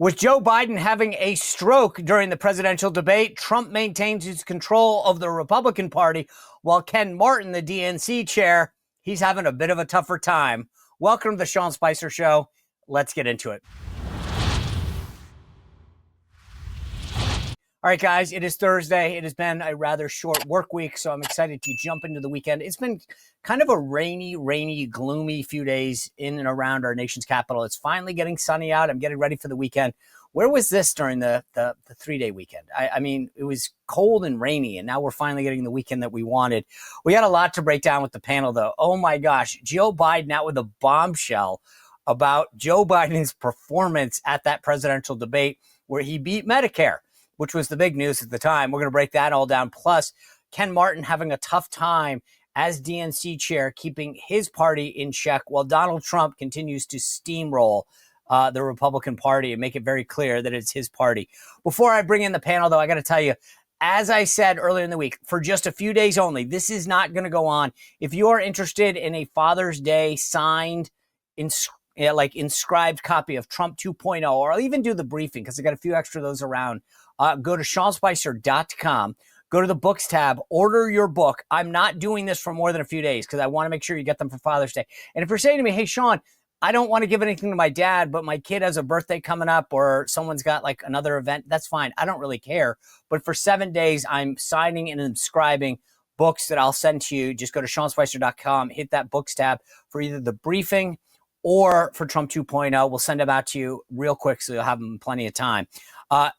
With Joe Biden having a stroke during the presidential debate, Trump maintains his control of the Republican Party, while Ken Martin, the DNC chair, he's having a bit of a tougher time. Welcome to the Sean Spicer Show. Let's get into it. All right, guys, it is Thursday. It has been a rather short work week, so I'm excited to jump into the weekend. It's been kind of a rainy, gloomy few days in and around our nation's capital. It's finally getting sunny out. I'm getting ready for the weekend. Where was this during the 3-day weekend? I mean, it was cold and rainy, and now we're finally getting the weekend that we wanted. We got a lot to break down with the panel, though. Oh, my gosh. Joe Biden out with a bombshell about Joe Biden's performance at that presidential debate where he beat Medicare, which was the big news at the time. We're going to break that all down. Plus, Ken Martin having a tough time as DNC chair, keeping his party in check while Donald Trump continues to steamroll the Republican Party and make it very clear that it's his party. Before I bring in the panel, though, I got to tell you, as I said earlier in the week, for just a few days only, this is not going to go on. If you are interested in a Father's Day signed, inscribed copy of Trump 2.0, or I'll even do the briefing because I got a few extra of those around, go to SeanSpicer.com, go to the books tab, order your book. I'm not doing this for more than a few days because I want to make sure you get them for Father's Day. And if you're saying to me, hey, Sean, I don't want to give anything to my dad, but my kid has a birthday coming up or someone's got like another event, that's fine. I don't really care. But for 7 days, I'm signing and inscribing books that I'll send to you. Just go to SeanSpicer.com, hit that books tab for either the briefing or for Trump 2.0. We'll send them out to you real quick so you'll have them plenty of time.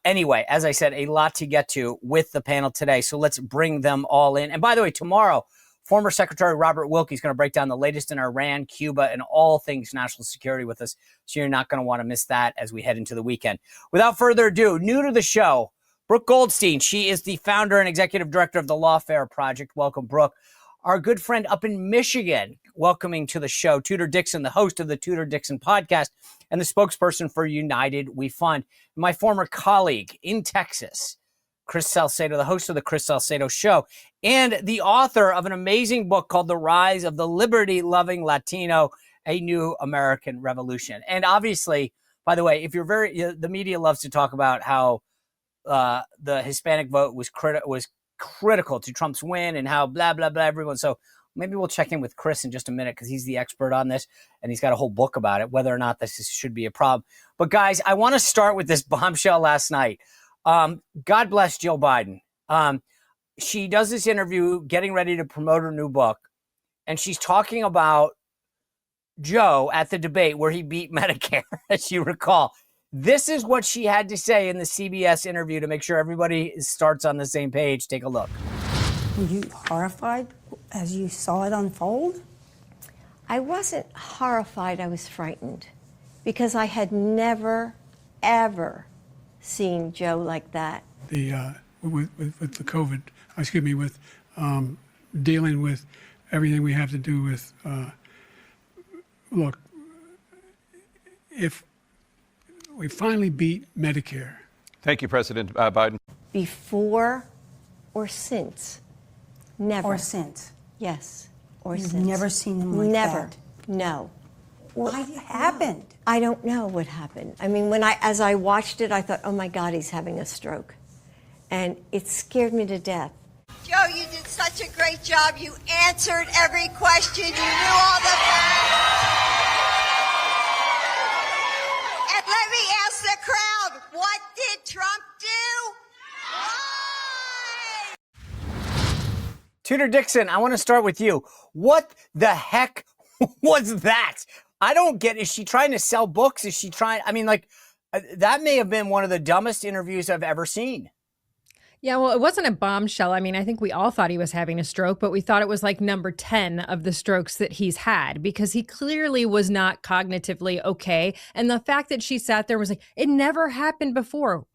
Anyway, as I said, a lot to get to with the panel today. So let's bring them all in. And by the way, tomorrow, former Secretary Robert Wilkie is going to break down the latest in Iran, Cuba, and all things national security with us. So you're not going to want to miss that as we head into the weekend. Without further ado, new to the show, Brooke Goldstein. She is the founder and executive director of the Lawfare Project. Welcome, Brooke. Our good friend up in Michigan, welcoming to the show, Tudor Dixon, the host of the Tudor Dixon podcast and the spokesperson for United We Fund. My former colleague in Texas, Chris Salcedo, the host of the Chris Salcedo Show, and the author of an amazing book called The Rise of the Liberty-Loving Latino, A New American Revolution. And obviously, by the way, if you're the media loves to talk about how the Hispanic vote was critical to Trump's win and how blah, blah, blah, everyone. So maybe we'll check in with Chris in just a minute because he's the expert on this and he's got a whole book about it, whether or not this should be a problem. But guys, I want to start with this bombshell last night. God bless Jill Biden. She does this interview getting ready to promote her new book, and she's talking about Joe at the debate where he beat Medicare, as you recall. This is what she had to say in the CBS interview to make sure everybody starts on the same page. Take a look. Were you horrified as you saw it unfold? I wasn't horrified. I was frightened because I had never, ever seen Joe like that. With the COVID, with dealing with everything we have to do with, look, if we finally beat Medicare. Thank you, President Biden. Before or since? Never. Or since? Yes, or You've since. never seen him like Never. that? No. What happened? I don't know what happened. I mean, as I watched it, I thought, oh my God, he's having a stroke. And it scared me to death. Joe, you did such a great job. You answered every question. You knew all the facts. And let me ask the crowd, what did Trump do? Why? Tudor Dixon, I want to start with you. What the heck was that? I don't get, is she trying to sell books? Is she trying, that may have been one of the dumbest interviews I've ever seen. Yeah, well, it wasn't a bombshell. I mean, I think we all thought he was having a stroke, but we thought it was like number 10 of the strokes that he's had because he clearly was not cognitively okay. And the fact that she sat there was like, it never happened before.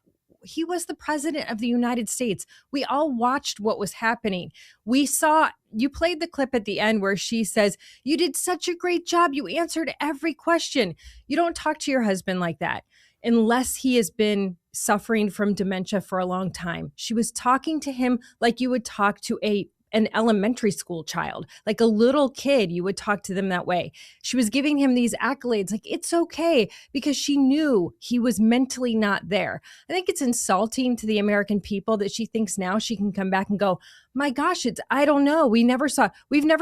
He was the president of the United States. We all watched what was happening. We saw, you played the clip at the end where she says, you did such a great job. You answered every question. You don't talk to your husband like that unless he has been suffering from dementia for a long time. She was talking to him like you would talk to a an elementary school child, like a little kid. You would talk to them that way. She was giving him these accolades, like it's okay, because she knew he was mentally not there. I think it's insulting to the American people that she thinks now she can come back and go, my gosh, I don't know. We've never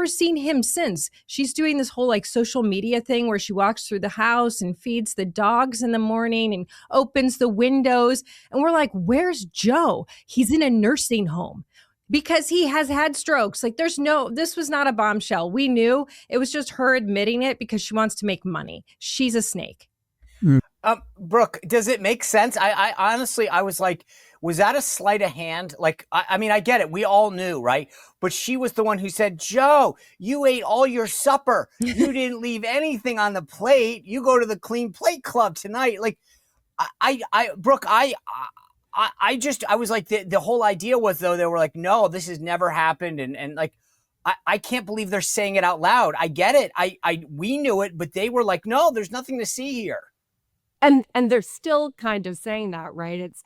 seen him since. She's doing this whole like social media thing where she walks through the house and feeds the dogs in the morning and opens the windows. And we're like, where's Joe? He's in a nursing home because he has had strokes. Like this was not a bombshell. We knew. It was just her admitting it because she wants to make money. She's a snake. Brooke, does it make sense? I honestly, I was like, was that a sleight of hand? Like, I mean, I get it. We all knew, right? But she was the one who said, Joe, you ate all your supper. You didn't leave anything on the plate. You go to the clean plate club tonight. Like, Brooke, I was like, the whole idea was, though, they were like, no, this has never happened. And like, I can't believe they're saying it out loud. I get it. We knew it, but they were like, no, there's nothing to see here. And they're still kind of saying that, right? It's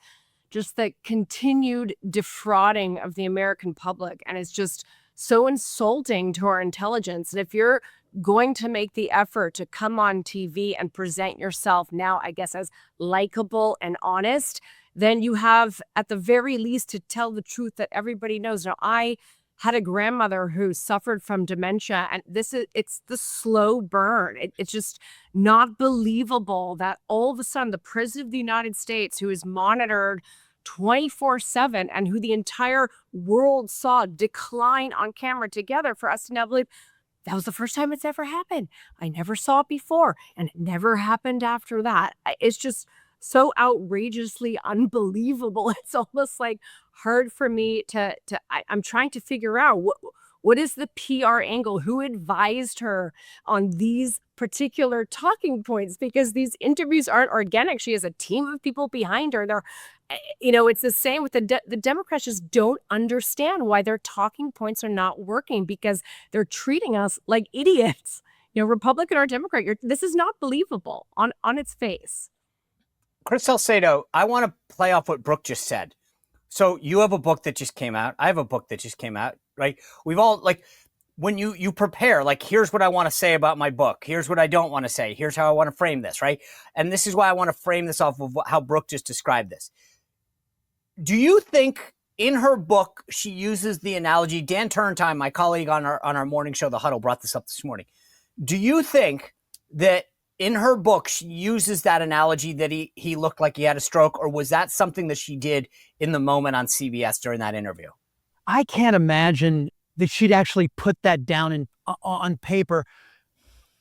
just the continued defrauding of the American public. And it's just so insulting to our intelligence. And if you're going to make the effort to come on TV and present yourself now, I guess, as likable and honest, then you have at the very least to tell the truth that everybody knows. Now, I had a grandmother who suffered from dementia, and it's the slow burn. It's just not believable that all of a sudden the president of the United States, who is monitored 24/7 and who the entire world saw decline on camera together, for us to now believe that was the first time it's ever happened. I never saw it before, and it never happened after that. It's just so outrageously unbelievable. It's almost like hard for me I'm trying to figure out what is the PR angle? Who advised her on these particular talking points? Because these interviews aren't organic. She has a team of people behind her. It's the same with the Democrats just don't understand why their talking points are not working because they're treating us like idiots. Republican or Democrat, this is not believable on its face. Chris Salcedo, I want to play off what Brooke just said. So you have a book that just came out. I have a book that just came out, right? We've all, like, when you prepare, like, here's what I want to say about my book. Here's what I don't want to say. Here's how I want to frame this, right? And this is why I want to frame this off of how Brooke just described this. Do you think in her book, she uses the analogy, Dan Turntime, my colleague on our morning show, The Huddle, brought this up this morning. Do you think that in her book, she uses that analogy that he looked like he had a stroke, or was that something that she did in the moment on CBS during that interview? I can't imagine that she'd actually put that down on paper.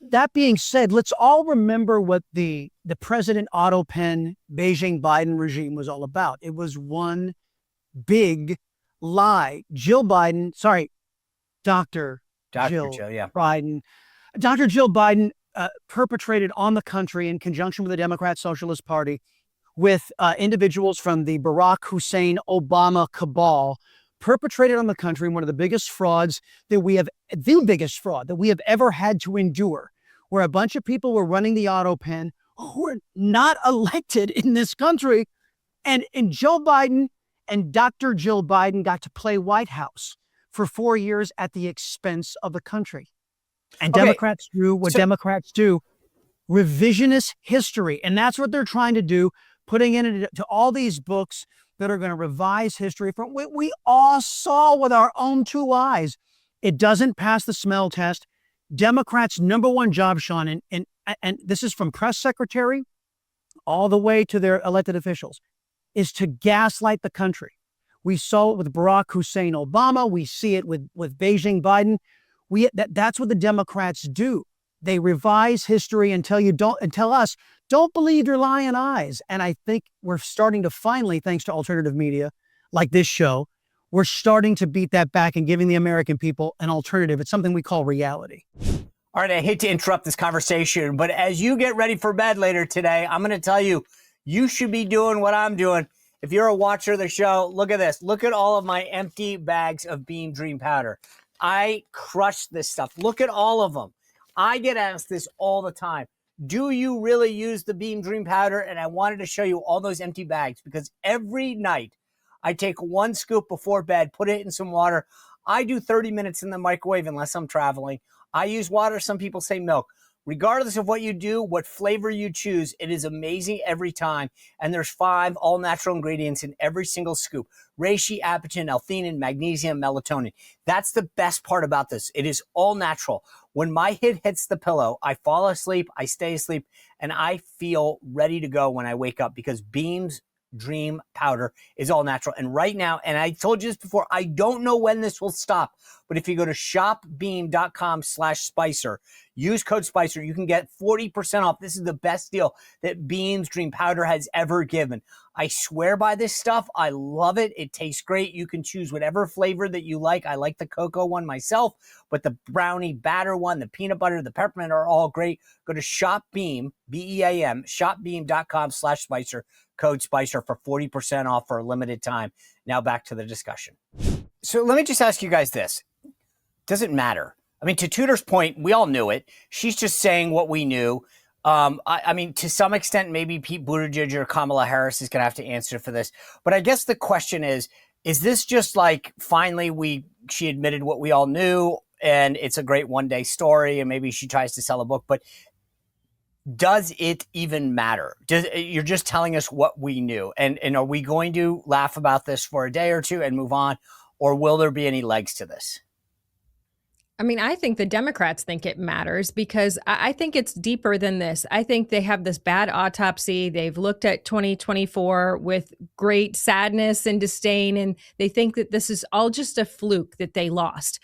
That being said, let's all remember what the President Otto Penn Beijing Biden regime was all about. It was one big lie. Dr. Jill Biden perpetrated on the country in conjunction with the Democrat Socialist Party with individuals from the Barack Hussein Obama cabal, perpetrated on the country one of the biggest frauds that we have ever had to endure, where a bunch of people were running the Otto Pen who were not elected in this country. And Joe Biden and Dr. Jill Biden got to play White House for 4 years at the expense of the country. And Democrats do what Democrats do, revisionist history. And that's what they're trying to do, putting into all these books that are going to revise history from what we all saw with our own two eyes. It doesn't pass the smell test. Democrats' number one job, Sean, and this is from press secretary all the way to their elected officials, is to gaslight the country. We saw it with Barack Hussein Obama. We see it with Beijing Biden. That's what the Democrats do. They revise history and tell us, don't believe your lying eyes. And I think we're starting to finally, thanks to alternative media like this show, we're starting to beat that back and giving the American people an alternative. It's something we call reality. All right, I hate to interrupt this conversation, but as you get ready for bed later today, I'm going to tell you, you should be doing what I'm doing. If you're a watcher of the show, look at this. Look at all of my empty bags of Beam Dream Powder. I crush this stuff. Look at all of them. I get asked this all the time. Do you really use the Beam Dream Powder? And I wanted to show you all those empty bags because every night I take one scoop before bed, put it in some water. I do 30 minutes in the microwave unless I'm traveling. I use water. Some people say milk. Regardless of what you do, what flavor you choose, it is amazing every time. And there's 5 all-natural ingredients in every single scoop. Reishi, apigenin, L-theanine, magnesium, melatonin. That's the best part about this. It is all natural. When my head hits the pillow, I fall asleep, I stay asleep, and I feel ready to go when I wake up because Beam's Dream Powder is all natural. And right now, and I told you this before, I don't know when this will stop, but if you go to shopbeam.com/Spicer, use code Spicer, you can get 40% off. This is the best deal that Beam's Dream Powder has ever given. I swear by this stuff. I love it. It tastes great. You can choose whatever flavor that you like. I like the cocoa one myself, but the brownie batter one, the peanut butter, the peppermint are all great. Go to shopbeam, B-E-A-M, shopbeam.com/Spicer, code Spicer for 40% off for a limited time. Now back to the discussion. So let me just ask you guys this. Does it matter? I mean, to Tudor's point, we all knew it. She's just saying what we knew. I mean, to some extent, maybe Pete Buttigieg or Kamala Harris is going to have to answer for this. But I guess the question is this just like finally she admitted what we all knew and it's a great one-day story and maybe she tries to sell a book, but does it even matter? You're just telling us what we knew. And are we going to laugh about this for a day or two and move on? Or will there be any legs to this? I mean, I think the Democrats think it matters because I think it's deeper than this. I think they have this bad autopsy. They've looked at 2024 with great sadness and disdain, and they think that this is all just a fluke that they lost.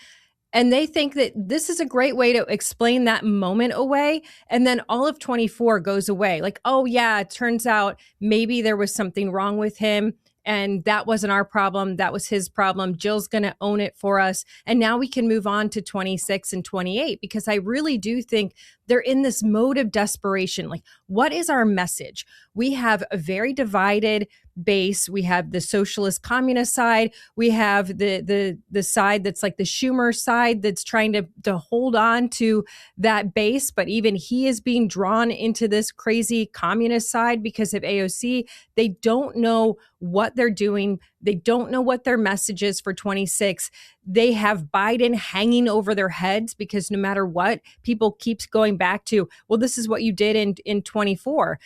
And they think that this is a great way to explain that moment away. And then all of 24 goes away. Like, oh, yeah, it turns out maybe there was something wrong with him. And that wasn't our problem. That was his problem. Jill's going to own it for us. And now we can move on to 26 and 28, because I really do think they're in this mode of desperation. Like, what is our message? We have a very divided base. We have the socialist communist side. We have the side that's like the Schumer side that's trying to hold on to that base. But even he is being drawn into this crazy communist side because of AOC. They don't know what they're doing. They don't know what their message is for 26. They have Biden hanging over their heads because no matter what, people keeps going back to, well, this is what you did in 24.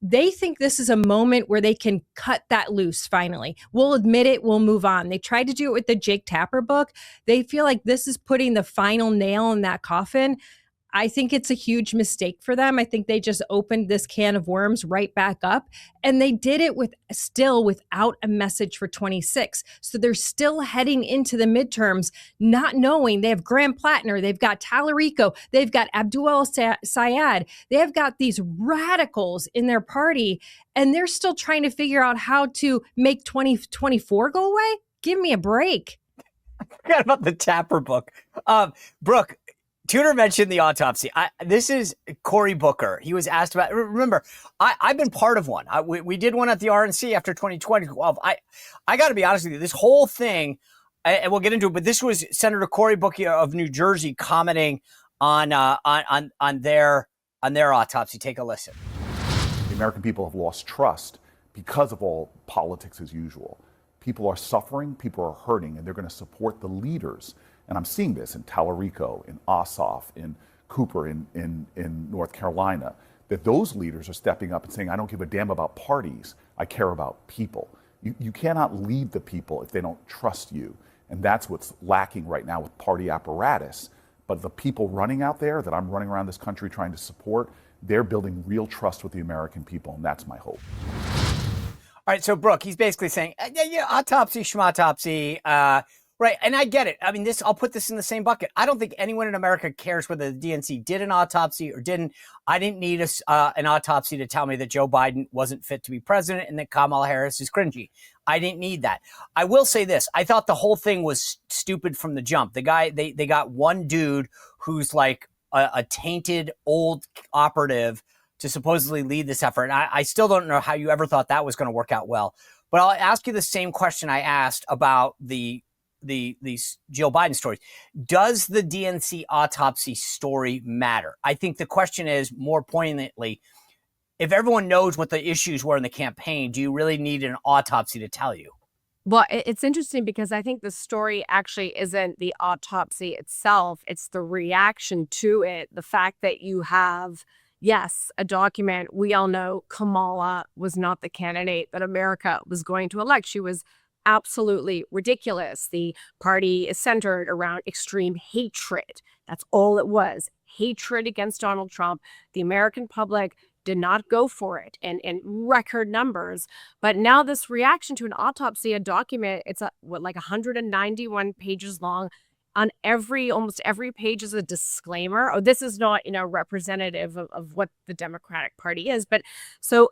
They think this is a moment where they can cut that loose finally. We'll admit it, we'll move on. They tried to do it with the Jake Tapper book. They feel like this is putting the final nail in that coffin. I think it's a huge mistake for them. I think they just opened this can of worms right back up, and they did it without a message for 26. So they're still heading into the midterms, not knowing they have Graham Plattner, they've got Tallarico, they've got Abdul Syed, they have got these radicals in their party, and they're still trying to figure out how to make 2024 go away. Give me a break. I forgot about the Tapper book. Brooke, Tudor mentioned the autopsy. This is Cory Booker. He was asked about, remember, I've been part of one. We did one at the RNC after 2012. I got to be honest with you, this whole thing, and we'll get into it, but this was Senator Cory Booker of New Jersey commenting on their autopsy. Take a listen. The American people have lost trust because of all politics as usual. People are suffering, people are hurting, and they're going to support the leaders. And I'm seeing this in Tallarico, in Ossoff, in Cooper, in North Carolina, that those leaders are stepping up and saying, I don't give a damn about parties. I care about people. You cannot lead the people if they don't trust you. And that's what's lacking right now with party apparatus. But the people running out there that I'm running around this country trying to support, they're building real trust with the American people. And that's my hope. All right. So, Brooke, he's basically saying, yeah, autopsy, schmautopsy, right. And I get it. I mean, I'll put this in the same bucket. I don't think anyone in America cares whether the DNC did an autopsy or didn't. I didn't need an autopsy to tell me that Joe Biden wasn't fit to be president and that Kamala Harris is cringy. I didn't need that. I will say this. I thought the whole thing was stupid from the jump. The guy, they got one dude who's like a tainted old operative to supposedly lead this effort. And I still don't know how you ever thought that was going to work out well. But I'll ask you the same question I asked about these Jill Biden stories. Does the DNC autopsy story matter? I think the question is more poignantly, if everyone knows what the issues were in the campaign, do you really need an autopsy to tell you? Well, it's interesting because I think the story actually isn't the autopsy itself, it's the reaction to it. The fact that you have, yes, a document. We all know Kamala was not the candidate that America was going to elect. She was absolutely ridiculous. The party is centered around extreme hatred. That's all it was, hatred against Donald Trump. The American public did not go for it in record numbers. But now this reaction to an autopsy, a document, it's like 191 pages long. On almost every page is a disclaimer. Oh, this is not, representative of what the Democratic Party is. But so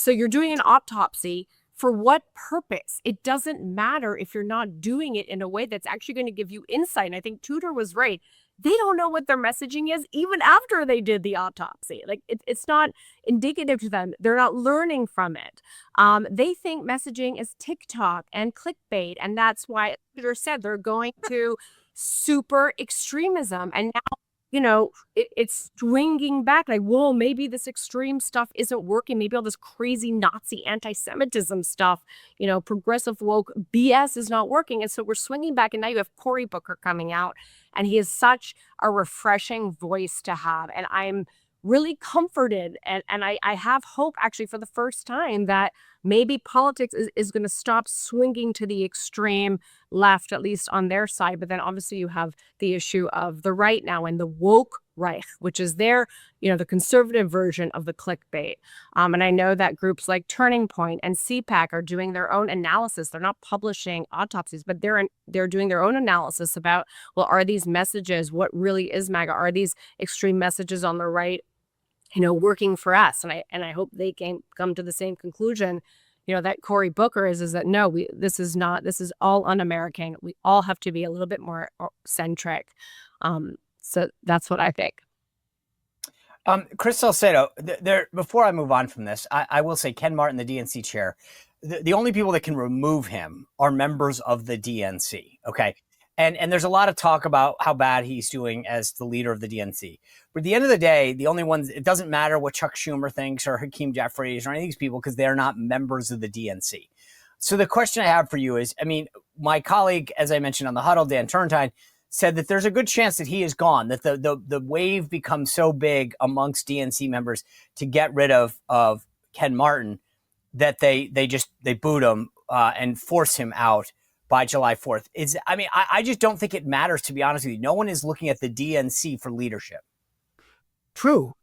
you're doing an autopsy. For what purpose? It doesn't matter if you're not doing it in a way that's actually going to give you insight. And I think Tudor was right. They don't know what their messaging is even after they did the autopsy. Like it's not indicative to them. They're not learning from it. They think messaging is TikTok and clickbait. And that's why Tudor said they're going to super extremism. And now, it's swinging back like, whoa, maybe this extreme stuff isn't working. Maybe all this crazy Nazi anti-Semitism stuff, progressive woke BS is not working. And so we're swinging back. And now you have Cory Booker coming out, and he is such a refreshing voice to have. And I'm really comforted. And I have hope, actually, for the first time, that maybe politics is going to stop swinging to the extreme left, at least on their side. But then obviously you have the issue of the right now and the woke right, which is their, the conservative version of the clickbait. And I know that groups like Turning Point and CPAC are doing their own analysis. They're not publishing autopsies, but they're doing their own analysis about, well, are these messages, what really is MAGA? Are these extreme messages on the right, working for us? And I hope they can come to the same conclusion, that Cory Booker is that no, this is all un-American. We all have to be a little bit more centric. So that's what I think. Chris Salcedo, before I move on from this, I will say Ken Martin, the DNC chair, the only people that can remove him are members of the DNC. Okay. And there's a lot of talk about how bad he's doing as the leader of the DNC. But at the end of the day, the only ones, it doesn't matter what Chuck Schumer thinks or Hakeem Jeffries or any of these people, because they're not members of the DNC. So the question I have for you is, my colleague, as I mentioned on the huddle, Dan Turrentine, said that there's a good chance that he is gone, that the wave becomes so big amongst DNC members to get rid of Ken Martin that they boot him and force him out by July 4th. I just don't think it matters, to be honest with you. No one is looking at the DNC for leadership. True.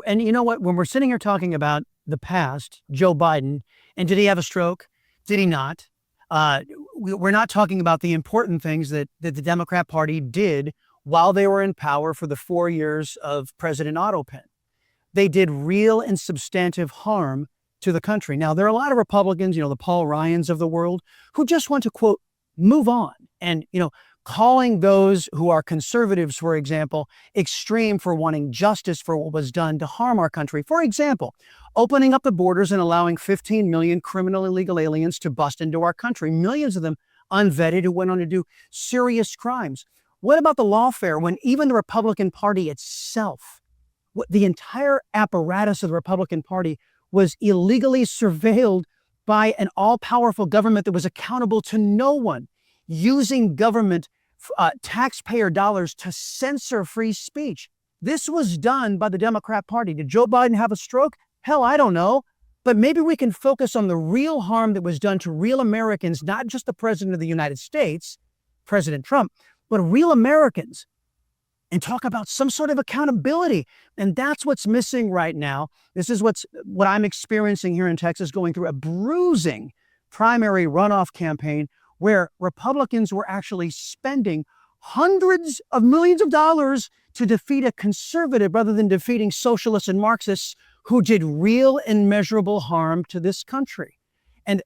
And you know what? When we're sitting here talking about the past, Joe Biden, and did he have a stroke? Did he not? We're not talking about the important things that the Democrat Party did while they were in power for the 4 years of President Otto Penn. They did real and substantive harm to the country. Now, there are a lot of Republicans, the Paul Ryans of the world, who just want to, quote, move on. And, calling those who are conservatives, for example, extreme for wanting justice for what was done to harm our country. For example, opening up the borders and allowing 15 million criminal illegal aliens to bust into our country, millions of them unvetted who went on to do serious crimes. What about the lawfare when even the Republican Party itself, the entire apparatus of the Republican Party was illegally surveilled by an all-powerful government that was accountable to no one, using government taxpayer dollars to censor free speech? This was done by the Democrat Party. Did Joe Biden have a stroke? Hell, I don't know. But maybe we can focus on the real harm that was done to real Americans, not just the President of the United States, President Trump, but real Americans, and talk about some sort of accountability. And that's what's missing right now. This is what I'm experiencing here in Texas, going through a bruising primary runoff campaign where Republicans were actually spending hundreds of millions of dollars to defeat a conservative rather than defeating socialists and Marxists who did real and measurable harm to this country. And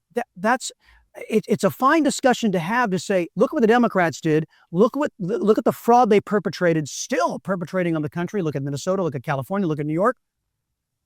it's a fine discussion to have, to say, look what the Democrats did. Look at the fraud they perpetrated, still perpetrating on the country. Look at Minnesota, look at California, look at New York.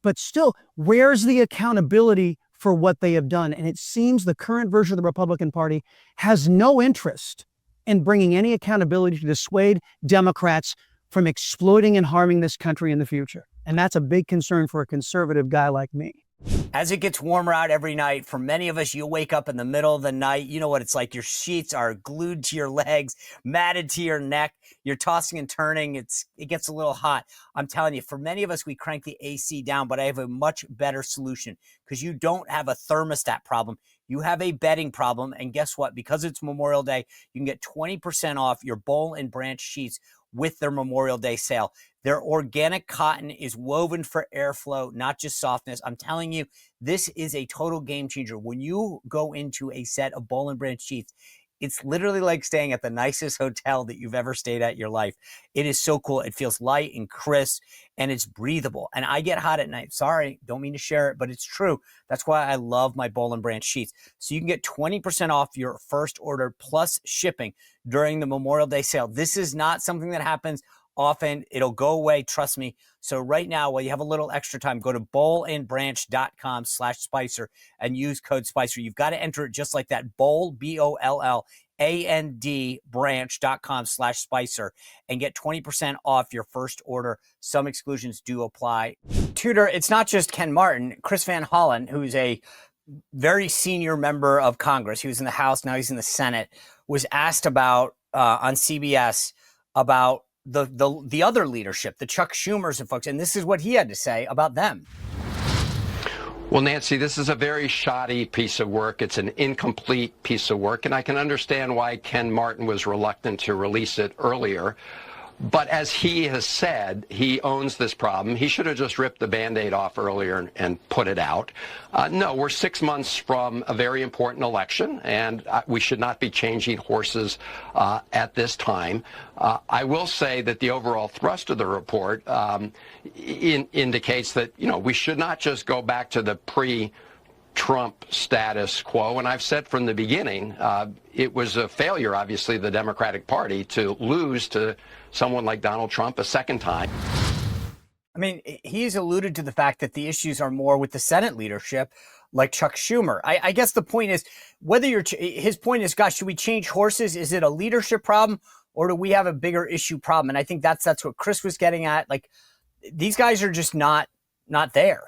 But still, where's the accountability for what they have done? And it seems the current version of the Republican Party has no interest in bringing any accountability to dissuade Democrats from exploiting and harming this country in the future. And that's a big concern for a conservative guy like me. As it gets warmer out every night, for many of us, you wake up in the middle of the night. You know what it's like. Your sheets are glued to your legs, matted to your neck. You're tossing and turning. It gets a little hot. I'm telling you, for many of us, we crank the AC down, but I have a much better solution because you don't have a thermostat problem. You have a bedding problem. And guess what? Because it's Memorial Day, you can get 20% off your Boll and Branch sheets with their Memorial Day sale. Their organic cotton is woven for airflow, not just softness. I'm telling you, this is a total game changer. When you go into a set of Boll and Branch sheets, it's literally like staying at the nicest hotel that you've ever stayed at in your life. It is so cool. It feels light and crisp, and it's breathable. And I get hot at night. Sorry, don't mean to share it, but it's true. That's why I love my Boll and Branch sheets. So you can get 20% off your first order plus shipping during the Memorial Day sale. This is not something that happens often. It'll go away. Trust me. So right now, while you have a little extra time, go to bollandbranch.com/Spicer and use code Spicer. You've got to enter it just like that. Boll, BOLLAND, branch.com/Spicer and get 20% off your first order. Some exclusions do apply. Tudor, it's not just Ken Martin. Chris Van Hollen, who's a very senior member of Congress, he was in the House, now he's in the Senate, was asked about on CBS about the other leadership, the Chuck Schumers and folks, and this is what he had to say about them. Well, Nancy, this is a very shoddy piece of work. It's an incomplete piece of work, and I can understand why Ken Martin was reluctant to release it earlier. But as he has said, he owns this problem. He should have just ripped the Band-Aid off earlier and put it out. No, we're 6 months from a very important election, and we should not be changing horses at this time. I will say that the overall thrust of the report indicates that, we should not just go back to the Trump status quo. And I've said from the beginning, it was a failure, obviously, of the Democratic Party to lose to someone like Donald Trump a second time. I mean, he's alluded to the fact that the issues are more with the Senate leadership, like Chuck Schumer. I guess the point is, his point is, gosh, should we change horses? Is it a leadership problem, or do we have a bigger issue problem? And I think that's what Chris was getting at. Like, these guys are just not there.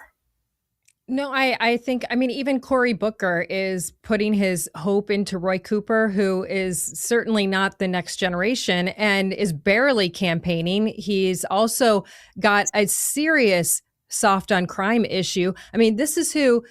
No, I think, even Cory Booker is putting his hope into Roy Cooper, who is certainly not the next generation and is barely campaigning. He's also got a serious soft on crime issue. This is who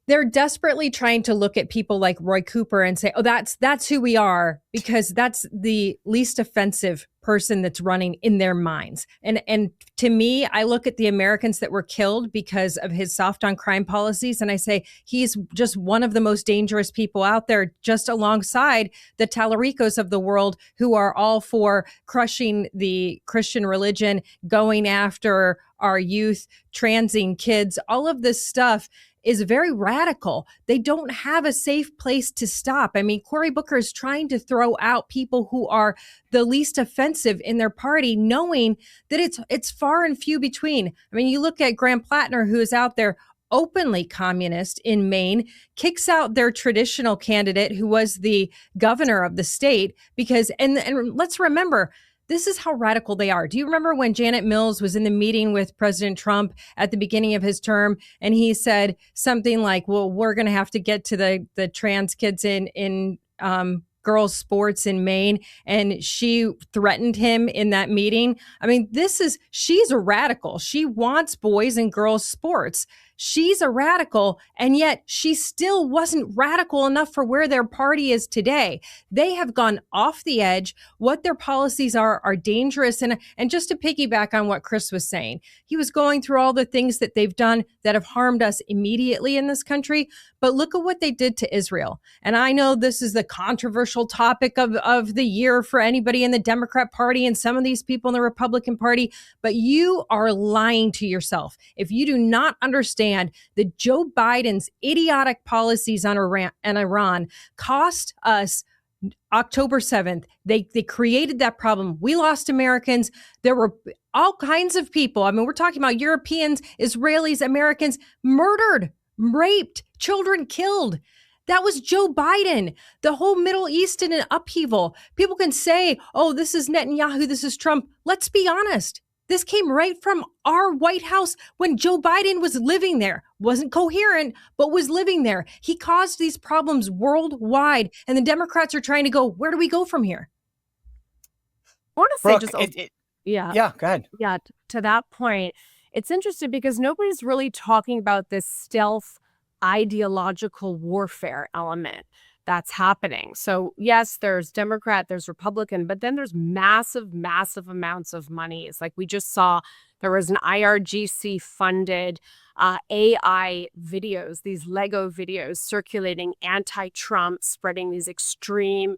they're desperately trying to look at people like Roy Cooper and say, oh, that's who we are, because that's the least offensive person that's running in their minds. And to me, I look at the Americans that were killed because of his soft on crime policies, and I say he's just one of the most dangerous people out there, just alongside the Tallaricos of the world, who are all for crushing the Christian religion, going after our youth, transing kids. All of this stuff is very radical. They don't have a safe place to stop. Cory Booker is trying to throw out people who are the least offensive in their party, knowing that it's far and few between. You look at Graham Plattner, who is out there openly communist in Maine, kicks out their traditional candidate, who was the governor of the state, because, and let's remember, this is how radical they are. Do you remember when Janet Mills was in the meeting with President Trump at the beginning of his term, and he said something like, well, we're going to have to get to the trans kids in girls' sports in Maine, and she threatened him in that meeting? She's a radical. She wants boys and girls' sports. She's a radical, and yet she still wasn't radical enough for where their party is today. They have gone off the edge. What their policies are dangerous. And just to piggyback on what Chris was saying, he was going through all the things that they've done that have harmed us immediately in this country. But look at what they did to Israel. And I know this is the controversial topic of the year for anybody in the Democrat Party and some of these people in the Republican Party, but you are lying to yourself if you do not understand that Joe Biden's idiotic policies on Iran cost us October 7th. They created that problem. We lost Americans. There were all kinds of people. We're talking about Europeans, Israelis, Americans murdered, raped, children killed. That was Joe Biden. The whole Middle East in an upheaval. People can say, oh, this is Netanyahu, this is Trump. Let's be honest. This came right from our White House when Joe Biden was living there. Wasn't coherent, but was living there. He caused these problems worldwide, and the Democrats are trying to go, where do we go from here? I want to say Brooke, just yeah. Yeah, go ahead. Yeah, to that point, it's interesting because nobody's really talking about this stealth ideological warfare element that's happening. So yes, there's Democrat, there's Republican, but then there's massive, massive amounts of money. It's like we just saw there was an IRGC funded AI videos, these Lego videos circulating anti-Trump, spreading these extreme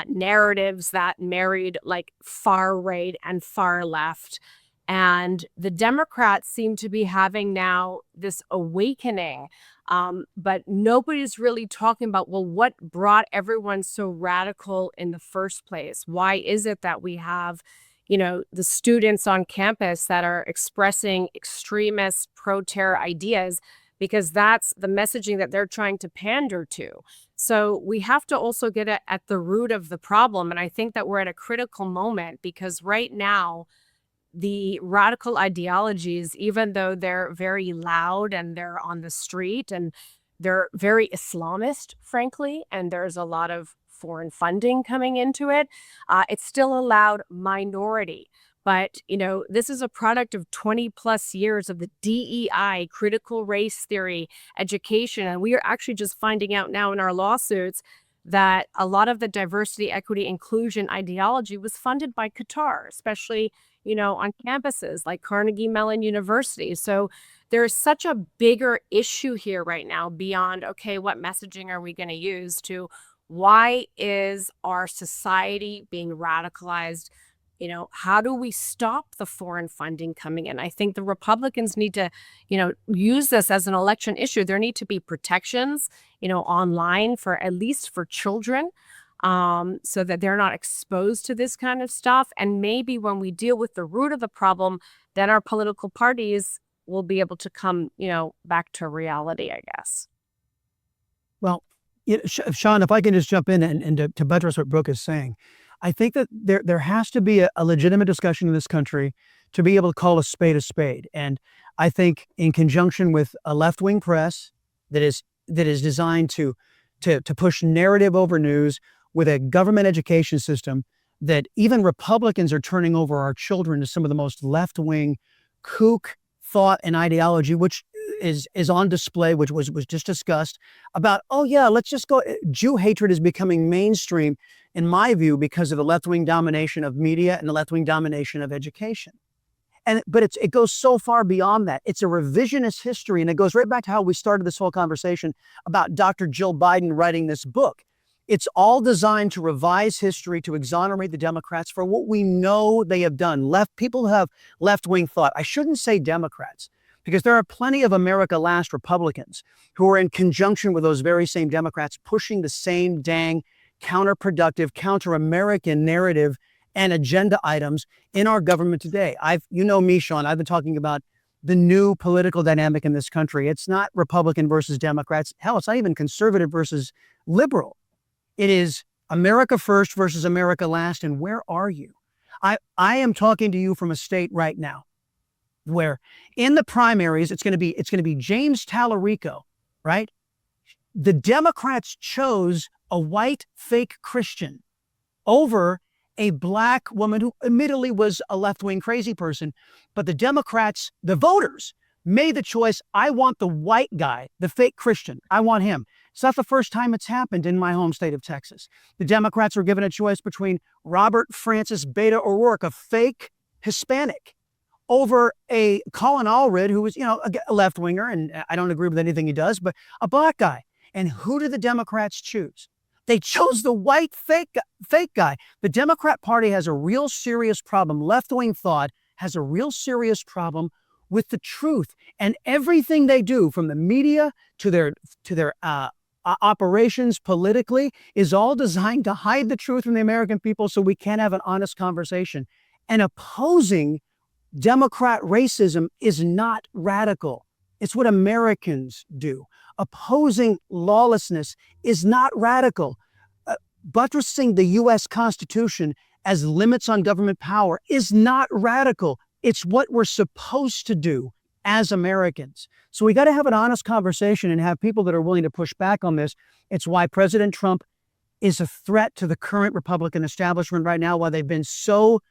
narratives that married like far right and far left. And the Democrats seem to be having now this awakening, but nobody's really talking about, well, what brought everyone so radical in the first place? Why is it that we have, the students on campus that are expressing extremist pro-terror ideas? Because that's the messaging that they're trying to pander to. So we have to also get at the root of the problem. And I think that we're at a critical moment because right now, the radical ideologies, even though they're very loud and they're on the street and they're very Islamist, frankly, and there's a lot of foreign funding coming into it, it's still a loud minority. But, this is a product of 20 plus years of the DEI, critical race theory, education. And we are actually just finding out now in our lawsuits that a lot of the diversity, equity, inclusion ideology was funded by Qatar, especially, on campuses like Carnegie Mellon University. So there's such a bigger issue here right now beyond, okay, what messaging are we going to use to why is our society being radicalized? How do we stop the foreign funding coming in? I think the Republicans need to, use this as an election issue. There need to be protections, online for at least for children, so that they're not exposed to this kind of stuff. And maybe when we deal with the root of the problem, then our political parties will be able to come, back to reality, I guess. Well, Sean, if I can just jump in and to buttress what Brooke is saying, I think that there has to be a legitimate discussion in this country to be able to call a spade a spade. And I think in conjunction with a left-wing press that is designed to push narrative over news, with a government education system that even Republicans are turning over our children to some of the most left-wing kook thought and ideology, which is on display, which was just discussed about, oh yeah, let's just go. Jew hatred is becoming mainstream, in my view, because of the left-wing domination of media and the left-wing domination of education. But it goes so far beyond that. It's a revisionist history, and it goes right back to how we started this whole conversation about Dr. Jill Biden writing this book. It's all designed to revise history, to exonerate the Democrats for what we know they have done. People who have left-wing thought. I shouldn't say Democrats, because there are plenty of America Last Republicans who are in conjunction with those very same Democrats pushing the same dang counterproductive, counter-American narrative and agenda items in our government today. Me, Sean, I've been talking about the new political dynamic in this country. It's not Republican versus Democrats. Hell, it's not even conservative versus liberal. It is America first versus America last. And where are you? I am talking to you from a state right now where in the primaries, it's going to be James Tallarico, right? The Democrats chose a white fake Christian over a black woman who admittedly was a left-wing crazy person, but the Democrats, the voters, made the choice. I want the white guy, the fake Christian. I want him. It's not the first time it's happened in my home state of Texas. The Democrats were given a choice between Robert Francis Beto O'Rourke, a fake Hispanic, over a Colin Allred, who was, a left-winger, and I don't agree with anything he does, but a black guy. And who did the Democrats choose? They chose the white fake guy. The Democrat Party has a real serious problem. Left-wing thought has a real serious problem with the truth. And everything they do, from the media to their operations politically, is all designed to hide the truth from the American people so we can't have an honest conversation. And opposing Democrat racism is not radical. It's what Americans do. Opposing lawlessness is not radical. Buttressing the U.S. Constitution as limits on government power is not radical. It's what we're supposed to do as Americans. So we got to have an honest conversation and have people that are willing to push back on this. It's why President Trump is a threat to the current Republican establishment right now, why they've been so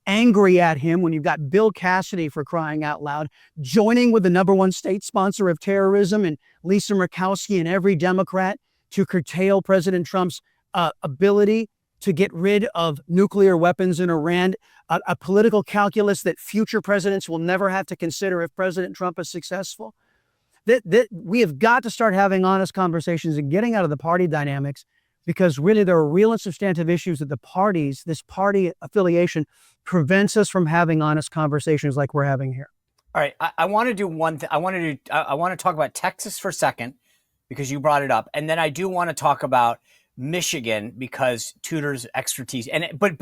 angry at him when you've got Bill Cassidy, for crying out loud, joining with the #1 state sponsor of terrorism and Lisa Murkowski and every Democrat to curtail President Trump's ability to get rid of nuclear weapons in Iran, a political calculus that future presidents will never have to consider if President Trump is successful. That we have got to start having honest conversations and getting out of the party dynamics, because really there are real and substantive issues that this party affiliation prevents us from having honest conversations like we're having here. All right, I want to do one thing. I want to talk about Texas for a second because you brought it up, and then I do want to talk about Michigan because Tudor's expertise. But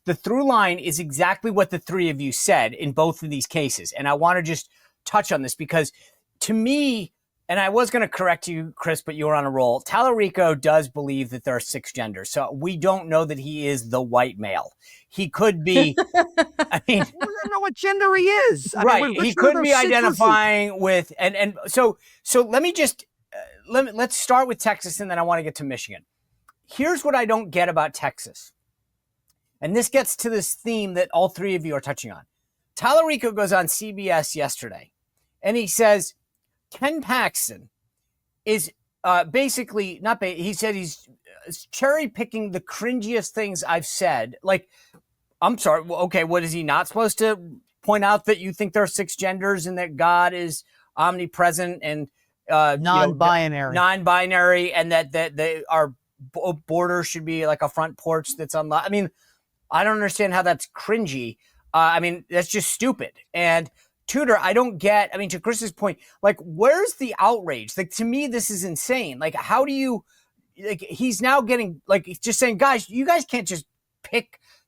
the through line is exactly what the three of you said in both of these cases, and I want to just touch on this because to me, and I was going to correct you, Chris, but you were on a roll. Tallarico does believe that there are 6 genders. So we don't know that he is the white male. He could be, I mean, we don't know what gender he is. Right. He could be identifying with, and so let me just, let's start with Texas and then I want to get to Michigan. Here's what I don't get about Texas. And this gets to this theme that all three of you are touching on. Tallarico goes on CBS yesterday and he says, Ken Paxton is basically he said he's cherry picking the cringiest things I've said. Like, I'm sorry. Okay. What is he not supposed to point out that you think there are 6 genders and that God is omnipresent and non-binary and that our border should be like a front porch that's unlocked. I mean, I don't understand how that's cringy. I mean, that's just stupid. And Tudor, I don't get, I mean, to Chris's point, like, where's the outrage? Like, to me, this is insane. Like, how do you, like, he's now getting, like, he's just saying, guys, you guys can't just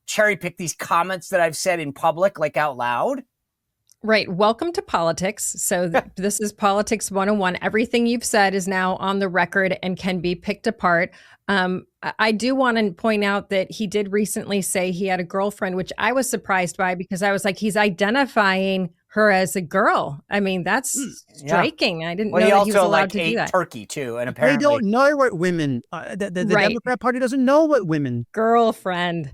cherry pick these comments that I've said in public, like out loud. Right. Welcome to politics. So this is Politics 101. Everything you've said is now on the record and can be picked apart. I do want to point out that he did recently say he had a girlfriend, which I was surprised by because I was like, he's identifying her as a girl. I mean, that's striking. Yeah. I didn't know that he was allowed to do that. Turkey too, and apparently they don't know what women. The Democrat Party doesn't know what women. Girlfriend.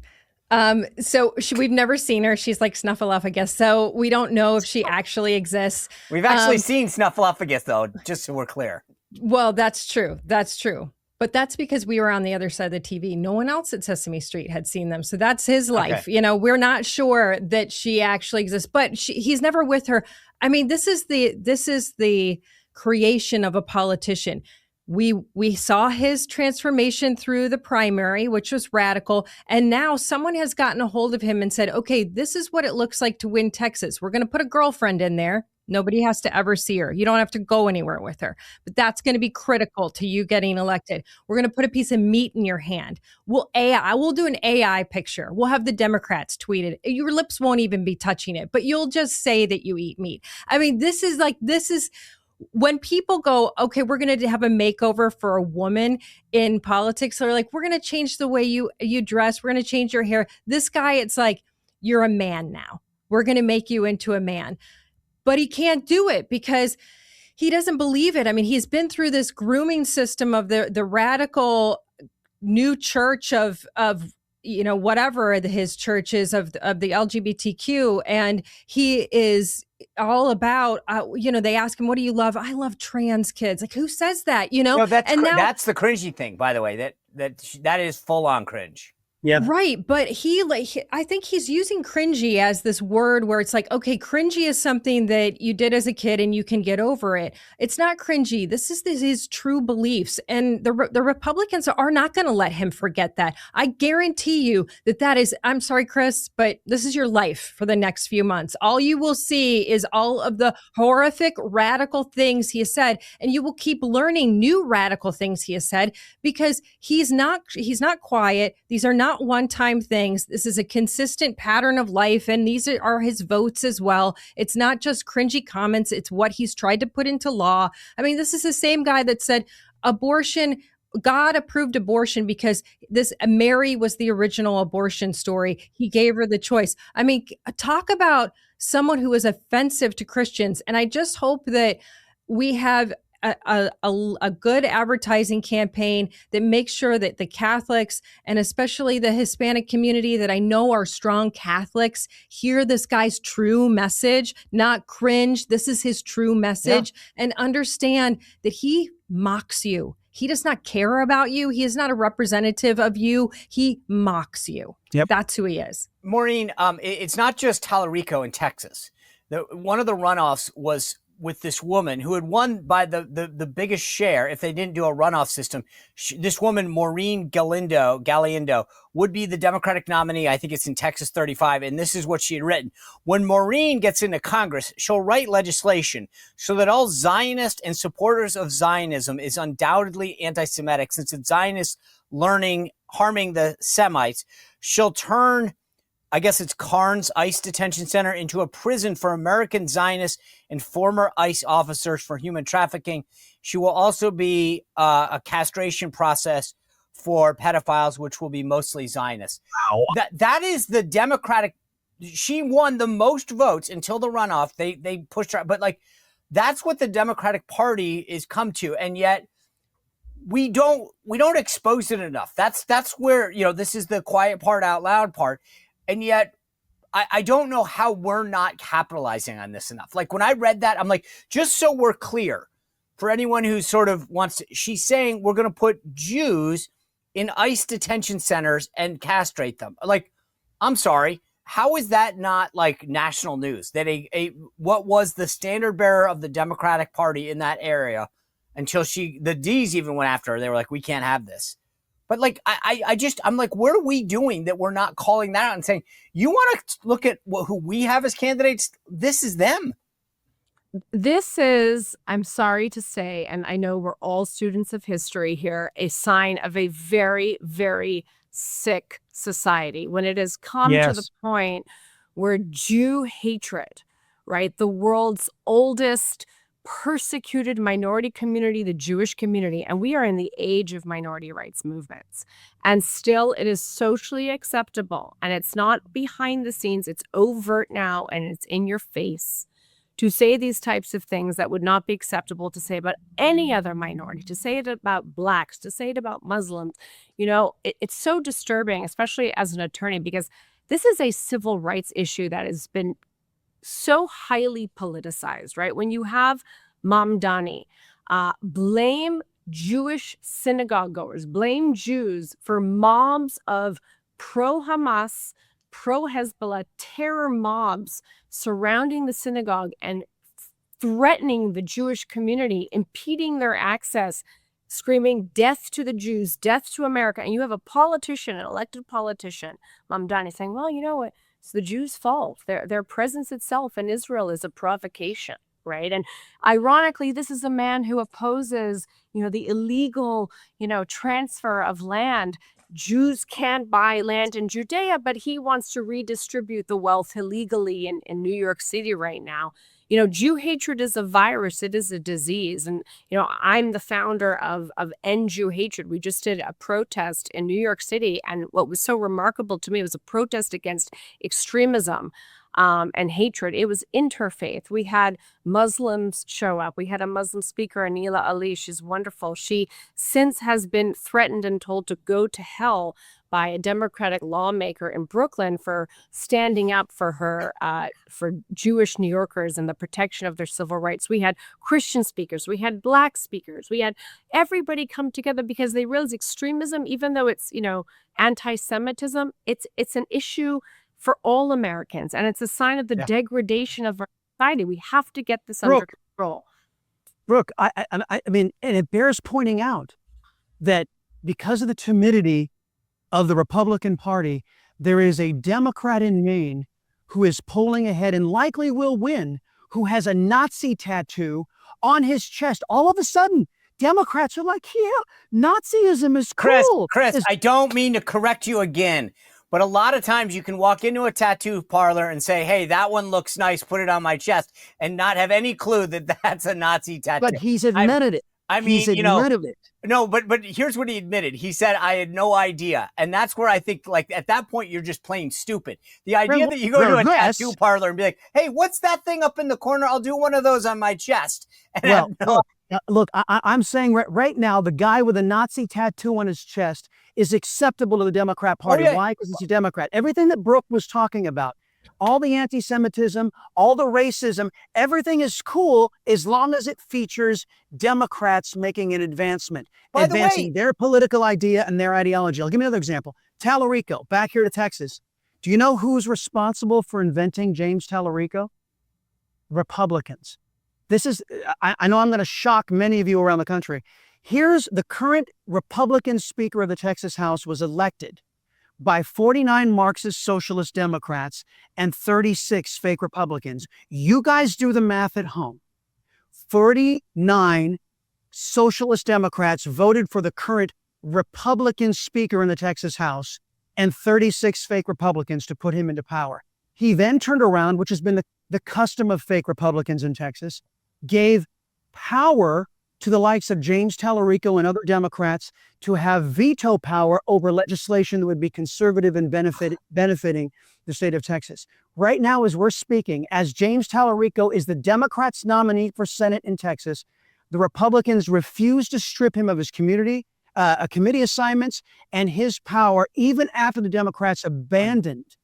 So we've never seen her. She's like Snuffleupagus. So we don't know if she actually exists. We've actually seen Snuffleupagus though, just so we're clear. Well, that's true. That's true. But that's because we were on the other side of the TV. No one else at Sesame Street had seen them. So that's his life. Okay. You know, we're not sure that she actually exists, but he's never with her. I mean, this is the creation of a politician. We saw his transformation through the primary, which was radical. And now someone has gotten a hold of him and said, okay, this is what it looks like to win Texas. We're going to put a girlfriend in there. Nobody has to ever see her. You don't have to go anywhere with her. But that's going to be critical to you getting elected. We're going to put a piece of meat in your hand. We'll do an AI picture. We'll have the Democrats tweet it. Your lips won't even be touching it, but you'll just say that you eat meat. I mean, this is when people go, okay, we're going to have a makeover for a woman in politics. They're like, we're going to change the way you dress. We're going to change your hair. This guy, it's like, you're a man now. We're going to make you into a man. But he can't do it because he doesn't believe it. I mean, he's been through this grooming system of the radical new church of whatever his church is of the LGBTQ, and he is all about they ask him, what do you love? I love trans kids. Like, who says that? No, that's the cringy thing, by the way. That is full on cringe. Yeah. Right. But I think he's using cringy as this word where it's like, okay, cringy is something that you did as a kid and you can get over it. It's not cringy. This is his true beliefs. And the Republicans are not going to let him forget that. I guarantee you that is, I'm sorry, Chris, but this is your life for the next few months. All you will see is all of the horrific, radical things he has said. And you will keep learning new radical things he has said because he's not quiet. These are not one-time things. This is a consistent pattern of life, and these are his votes as well. It's not just cringy comments. It's what he's tried to put into law. I mean, this is the same guy that said abortion, God approved abortion because Mary was the original abortion story. He gave her the choice. I mean, talk about someone who is offensive to Christians. And I just hope that we have a good advertising campaign that makes sure that the Catholics and especially the Hispanic community that I know are strong Catholics hear this guy's true message, not cringe. This is his true message, and understand that he mocks you. He does not care about you. He is not a representative of you. He mocks you. Yep. That's who he is. Maureen, it's not just Tallarico in Texas. One of the runoffs was with this woman who had won by the biggest share if they didn't do a runoff system. This woman, Maureen Galindo, would be the Democratic nominee. I think it's in Texas 35. And this is what she had written. When Maureen gets into Congress, she'll write legislation so that all Zionists and supporters of Zionism is undoubtedly anti-Semitic, since it's Zionists harming the Semites. She'll turn, I guess it's Carnes ICE Detention Center, into a prison for American Zionists and former ICE officers for human trafficking. She will also be a castration process for pedophiles, which will be mostly Zionists. Wow. That is the Democratic. She won the most votes until the runoff. They pushed her, but like that's what the Democratic Party is come to, and yet we don't expose it enough. That's where, this is the quiet part out loud part. And yet, I don't know how we're not capitalizing on this enough. Like when I read that, I'm like, just so we're clear, for anyone who sort of wants to, she's saying we're going to put Jews in ICE detention centers and castrate them. Like, I'm sorry, how is that not like national news? That what was the standard bearer of the Democratic Party in that area until the D's even went after her. They were like, we can't have this. But like, I'm like, what are we doing that we're not calling that out and saying, you want to look at who we have as candidates? This is them. This is, I'm sorry to say, and I know we're all students of history here, a sign of a very, very sick society. When it has come to the point where Jew hatred, right, the world's oldest persecuted minority community, the Jewish community, and we are in the age of minority rights movements. And still it is socially acceptable, and it's not behind the scenes, it's overt now, and it's in your face to say these types of things that would not be acceptable to say about any other minority, to say it about Blacks, to say it about Muslims. It's so disturbing, especially as an attorney, because this is a civil rights issue that has been so highly politicized, right? When you have Mamdani blame Jewish synagogue goers, blame Jews for mobs of pro-Hamas, pro-Hezbollah terror mobs surrounding the synagogue and threatening the Jewish community, impeding their access, screaming death to the Jews, death to America. And you have a politician, an elected politician, Mamdani, saying, well, you know what? It's the Jews' fault. Their presence itself in Israel is a provocation, right? And ironically, this is a man who opposes, the illegal, transfer of land. Jews can't buy land in Judea, but he wants to redistribute the wealth illegally in New York City right now. Jew hatred is a virus. It is a disease. And, I'm the founder of End Jew Hatred. We just did a protest in New York City. And what was so remarkable to me was a protest against extremism and hatred. It was interfaith. We had Muslims show up. We had a Muslim speaker, Anila Ali. She's wonderful. She since has been threatened and told to go to hell by a Democratic lawmaker in Brooklyn for standing up for her, for Jewish New Yorkers and the protection of their civil rights. We had Christian speakers. We had Black speakers. We had everybody come together because they realize extremism, even though it's, anti-Semitism, it's an issue for all Americans. And it's a sign of the degradation of our society. We have to get this under control. Brooke, I mean, and it bears pointing out that because of the timidity of the Republican Party, there is a Democrat in Maine who is polling ahead and likely will win, who has a Nazi tattoo on his chest. All of a sudden, Democrats are like, yeah, Nazism is cool. Chris, I don't mean to correct you again, but a lot of times you can walk into a tattoo parlor and say, hey, that one looks nice, put it on my chest, and not have any clue that that's a Nazi tattoo. But he's admitted it. I mean, He's admitted it. No, but here's what he admitted. He said, I had no idea. And that's where I think, like, at that point, you're just plain stupid. The idea that you go to a tattoo parlor and be like, hey, what's that thing up in the corner? I'll do one of those on my chest. And look, I'm saying right now, the guy with a Nazi tattoo on his chest is acceptable to the Democrat Party. Oh, yeah. Why? Because he's a Democrat. Everything that Brooke was talking about, all the anti-Semitism, all the racism, everything is cool as long as it features Democrats making an advancement, advancing their political idea and their ideology. I'll give you another example. Tallarico, back here to Texas. Do you know who's responsible for inventing James Tallarico? Republicans. This is, I know I'm going to shock many of you around the country. Here's the current Republican Speaker of the Texas House was elected by 49 Marxist Socialist Democrats and 36 fake Republicans. You guys do the math at home. 49 Socialist Democrats voted for the current Republican Speaker in the Texas House and 36 fake Republicans to put him into power. He then turned around, which has been the custom of fake Republicans in Texas, gave power to the likes of James Tallarico and other Democrats to have veto power over legislation that would be conservative and benefiting the state of Texas. Right now, as we're speaking, as James Tallarico is the Democrats' nominee for Senate in Texas, the Republicans refuse to strip him of his committee assignments and his power, even after the Democrats abandoned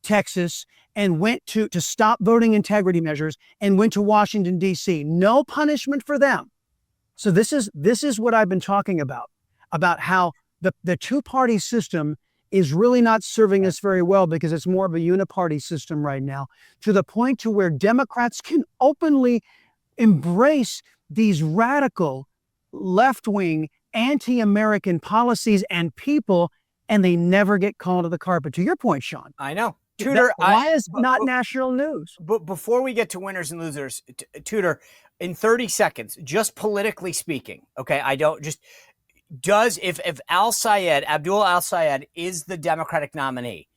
Texas and went to stop voting integrity measures and went to Washington, D.C. No punishment for them. So this is what I've been talking about how the two-party system is really not serving us very well because it's more of a uniparty system right now, to the point to where Democrats can openly embrace these radical left-wing anti-American policies and people, and they never get called to the carpet. To your point, Sean. I know. Tudor, why is not national news? But before we get to winners and losers, Tudor, in 30 seconds, just politically speaking, okay, if Abdul al-Sayed is the Democratic nominee,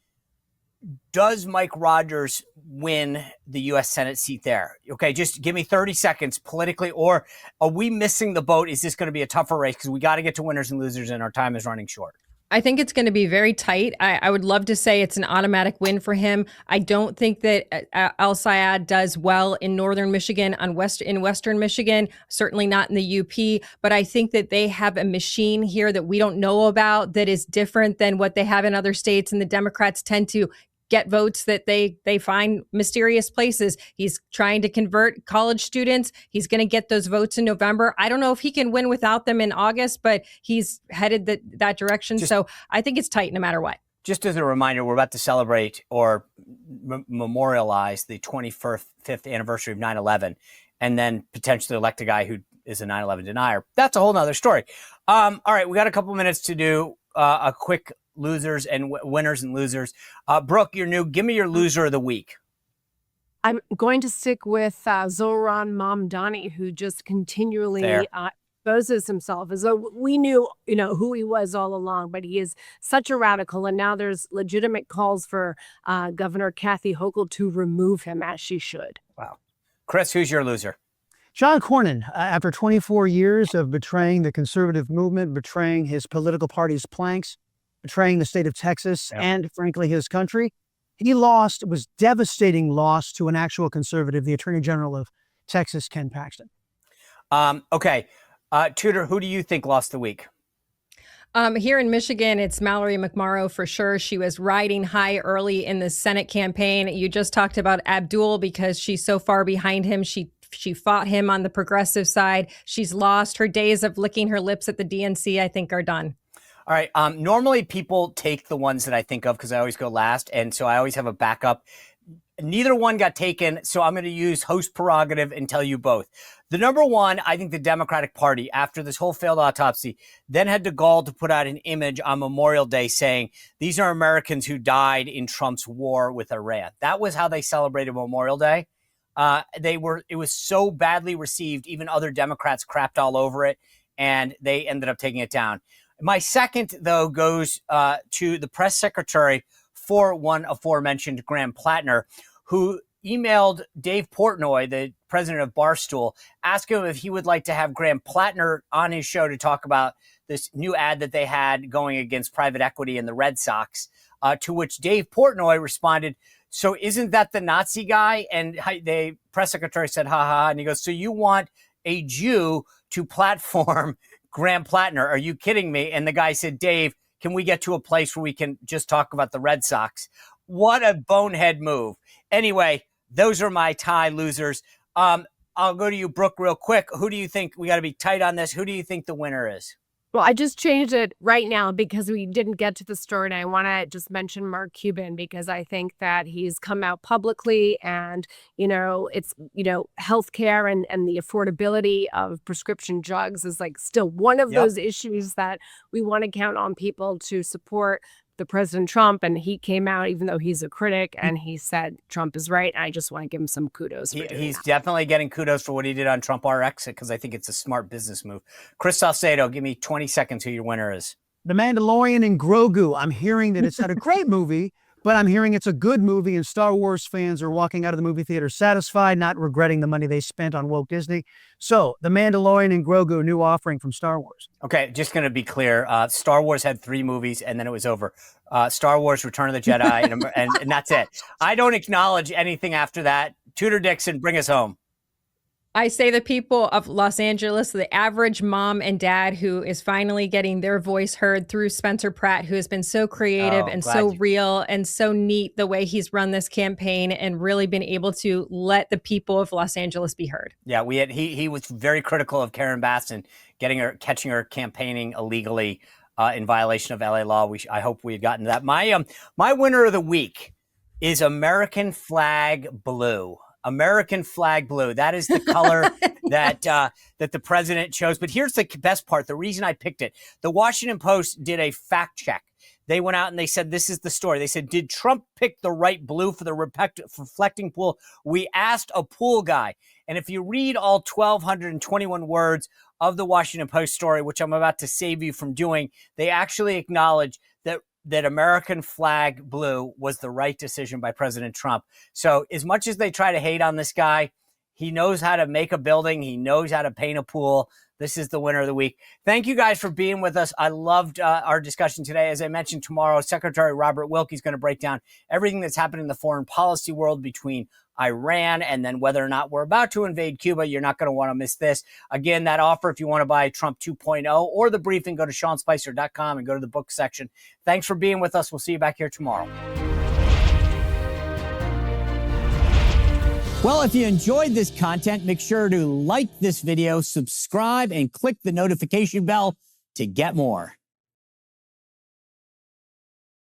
does Mike Rogers win the U.S. Senate seat there? Okay, just give me 30 seconds politically, or are we missing the boat? Is this going to be a tougher race? Because we got to get to winners and losers and our time is running short. I think it's going to be very tight. I would love to say it's an automatic win for him. I don't think that al-Sayed does well in northern Michigan, in western Michigan, certainly not in the UP. But I think that they have a machine here that we don't know about that is different than what they have in other states. And the Democrats tend to get votes that they find mysterious places. He's trying to convert college students. He's going to get those votes in November. I don't know if he can win without them in August, but he's headed that direction. So I think it's tight no matter what. Just as a reminder, we're about to celebrate or memorialize the 25th anniversary of 9/11 and then potentially elect a guy who is a 9/11 denier. That's a whole nother story. All right, we got a couple minutes to do a quick losers and winners and losers. Brooke, you're new. Give me your loser of the week. I'm going to stick with Zohran Mamdani, who just continually exposes himself as though we knew, who he was all along, but he is such a radical. And now there's legitimate calls for Governor Kathy Hochul to remove him, as she should. Wow. Chris, who's your loser? John Cornyn, after 24 years of betraying the conservative movement, betraying his political party's planks, betraying the state of Texas and, frankly, his country, it was devastating loss to an actual conservative, the Attorney General of Texas, Ken Paxton. Okay. Tudor, who do you think lost the week? Here in Michigan, it's Mallory McMorrow for sure. She was riding high early in the Senate campaign. You just talked about Abdul because she's so far behind him. She fought him on the progressive side. She's lost. Her days of licking her lips at the DNC, I think, are done. All right. Normally people take the ones that I think of because I always go last. And so I always have a backup. Neither one got taken. So I'm going to use host prerogative and tell you both. The number one, I think the Democratic Party, after this whole failed autopsy, then had the gall to put out an image on Memorial Day saying, these are Americans who died in Trump's war with Iran. That was how they celebrated Memorial Day. It was so badly received. Even other Democrats crapped all over it and they ended up taking it down. My second, though, goes to the press secretary for one aforementioned Graham Plattner, who emailed Dave Portnoy, the president of Barstool, asked him if he would like to have Graham Plattner on his show to talk about this new ad that they had going against private equity in the Red Sox, to which Dave Portnoy responded, so isn't that the Nazi guy? And the press secretary said, ha ha. And he goes, so you want a Jew to platform Graham Plattner? Are you kidding me? And the guy said, Dave, can we get to a place where we can just talk about the Red Sox? What a bonehead move. Anyway, those are my tie losers. I'll go to you, Brooke, real quick. Who do you think, we got to be tight on this, who do you think the winner is? Well, I just changed it right now because we didn't get to the story. And I want to just mention Mark Cuban because I think that he's come out publicly and, it's, healthcare and the affordability of prescription drugs is like still one of those issues that we want to count on people to support the President Trump. And he came out, even though he's a critic, and he said Trump is right. And I just want to give him some kudos. He's definitely getting kudos for what he did on Trump RX because I think it's a smart business move. Chris Salcedo, give me 20 seconds who your winner is. The Mandalorian and Grogu. I'm hearing that it's not a great movie, but I'm hearing it's a good movie, and Star Wars fans are walking out of the movie theater satisfied, not regretting the money they spent on woke Disney. So, The Mandalorian and Grogu, new offering from Star Wars. Okay, just going to be clear. Star Wars had 3 movies, and then it was over. Star Wars, Return of the Jedi, and that's it. I don't acknowledge anything after that. Tudor Dixon, bring us home. I say the people of Los Angeles, the average mom and dad who is finally getting their voice heard through Spencer Pratt, who has been so creative and so real and so neat the way he's run this campaign and really been able to let the people of Los Angeles be heard. Yeah, he was very critical of Karen Bass and catching her campaigning illegally in violation of LA law. I hope we had gotten to that. My winner of the week is American Flag Blue. American Flag Blue. That is the color that the president chose. But here's the best part. The reason I picked it, the Washington Post did a fact check. They went out and they said, this is the story. They said, did Trump pick the right blue for the reflecting pool? We asked a pool guy. And if you read all 1,221 words of the Washington Post story, which I'm about to save you from doing, they actually acknowledge that American Flag Blue was the right decision by President Trump. So as much as they try to hate on this guy, he knows how to make a building. He knows how to paint a pool. This is the winner of the week. Thank you guys for being with us. I loved our discussion today. As I mentioned, tomorrow, Secretary Robert Wilkie is going to break down everything that's happening in the foreign policy world between Iran and then whether or not we're about to invade Cuba. You're not going to want to miss this. Again, that offer, if you want to buy Trump 2.0 or the briefing, go to SeanSpicer.com and go to the book section. Thanks for being with us. We'll see you back here tomorrow. Well, if you enjoyed this content, make sure to like this video, subscribe, and click the notification bell to get more.